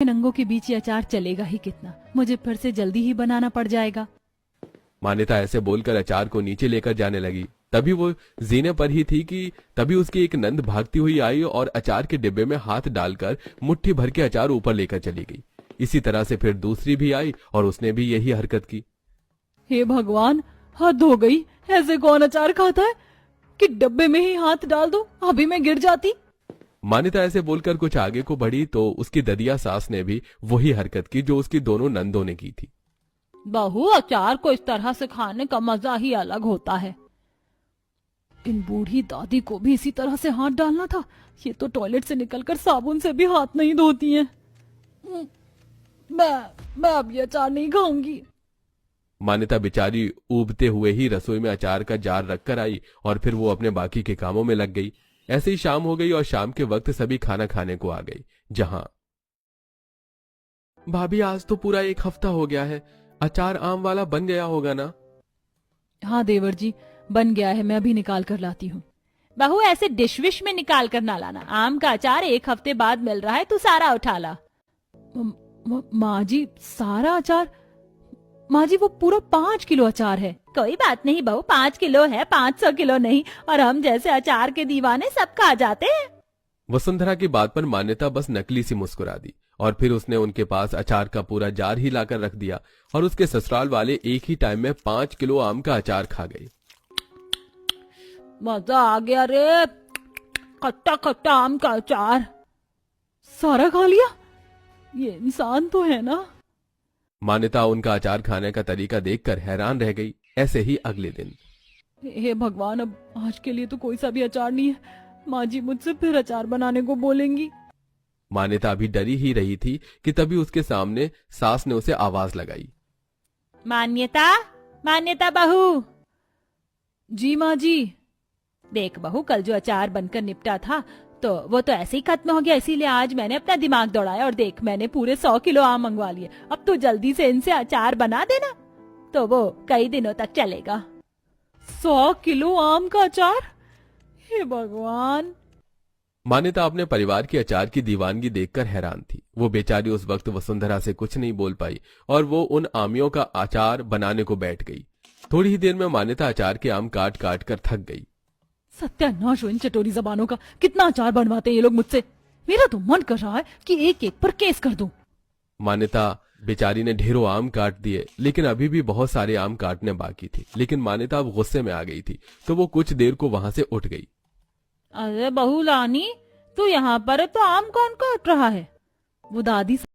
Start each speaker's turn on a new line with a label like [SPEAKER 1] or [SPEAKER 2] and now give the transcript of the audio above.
[SPEAKER 1] अंगों के बीच ये अचार चलेगा ही कितना, मुझे फिर से जल्दी ही बनाना पड़ जाएगा।
[SPEAKER 2] मान्यता ऐसे बोलकर अचार को नीचे लेकर जाने लगी। तभी वो जीने पर ही थी कि तभी उसकी एक नंद भागती हुई आई और अचार के डिब्बे में हाथ डालकर मुट्ठी भर के अचार ऊपर लेकर चली गई। इसी तरह से फिर दूसरी भी आई और उसने भी यही हरकत की।
[SPEAKER 1] हे भगवान, हद हो गई, ऐसे कौन अचार खाता है कि डब्बे में ही हाथ डाल दो, अभी मैं गिर जाती।
[SPEAKER 2] मान्यता ऐसे बोलकर कुछ आगे को बढ़ी तो उसकी ददिया सास ने भी वही हरकत की जो उसकी दोनों नंदों ने की थी।
[SPEAKER 1] बहू, अचार को इस तरह से खाने का मजा ही अलग होता है। इन बूढ़ी दादी को भी इसी तरह से हाथ डालना था। ये तो टॉयलेट से निकलकर साबुन से भी हाथ नहीं धोती हैं। मैं अब ये अचार नहीं खाऊंगी।
[SPEAKER 2] मान्यता बेचारी ऊबते हुए ही रसोई में अचार का जार रखकर आई और फिर वो अपने बाकी के कामों में लग गई। ऐसे ही शाम हो गई और शाम के वक्त सभी खाना खाने को आ गई। जहां भाभी, आज तो पूरा एक हफ्ता हो गया है, अचार आम वाला बन गया होगा ना?
[SPEAKER 1] हाँ देवर जी, बन गया है, मैं अभी निकाल कर लाती हूँ। बहू, ऐसे डिश विश में निकाल कर ना लाना, आम का अचार एक हफ्ते बाद मिल रहा है, तू सारा उठा ला। माँ जी, सारा अचार? माँ जी, वो पूरा 5 किलो अचार है। कोई बात नहीं बहू, 5 किलो है, 500 किलो नहीं। और हम जैसे अचार के दीवाने सब खा जाते हैं।
[SPEAKER 2] वसुंधरा की बात पर मान्यता बस नकली सी मुस्कुरा दी और फिर उसने उनके पास अचार का पूरा जार ही लाकर रख दिया और उसके ससुराल वाले एक ही टाइम में 5 किलो आम का अचार खा गए।
[SPEAKER 1] मजा आ गया रे, खट्टा खट्टा आम का अचार। सारा खा लिया? ये इंसान तो है ना।
[SPEAKER 2] मान्यता उनका अचार खाने का तरीका देखकर हैरान रह गई। ऐसे ही अगले दिन।
[SPEAKER 1] हे भगवान, अब आज के लिए तो कोई सा भी अचार नहीं है। माँ जी मुझसे फिर अचार बनाने को बोलेंगी।
[SPEAKER 2] मान्यता अभी डरी ही रही थी कि तभी उसके सामने सास ने उसे आवाज लगाई।
[SPEAKER 1] मान्यता, मान्यता बहू। जी माँ जी। देख बहू, कल जो अचार बनकर निपटा था तो वो तो ऐसे ही खत्म हो गया, इसीलिए आज मैंने अपना दिमाग दौड़ाया और देख, मैंने पूरे 100 किलो आम मंगवा लिए। अब तू जल्दी से इनसे अचार बना देना, तो वो कई दिनों तक चलेगा। 100 किलो आम का अचार? हे भगवान।
[SPEAKER 2] मान्यता अपने परिवार की अचार की दीवानगी देखकर हैरान थी। वो बेचारी उस वक्त वसुंधरा से कुछ नहीं बोल पाई और वो उन आमियों का अचार बनाने को बैठ गई। थोड़ी ही देर में मान्यता अचार के आम काट काट कर थक गई।
[SPEAKER 1] सत्यानाश हो इन चटोरी जबानों का, कितना अचार बनवाते हैं ये लोग मुझसे। मेरा तो मन कर रहा है कि एक एक पर केस कर दूं।
[SPEAKER 2] मान्यता बेचारी ने ढेरों आम काट दिए, लेकिन अभी भी बहुत सारे आम काटने बाकी थे। लेकिन मान्यता अब गुस्से में आ गई थी तो वो कुछ देर को वहां से उठ गई।
[SPEAKER 1] अरे बहू लानी, तू यहाँ पर है तो आम कौन काट रहा है? वो दादी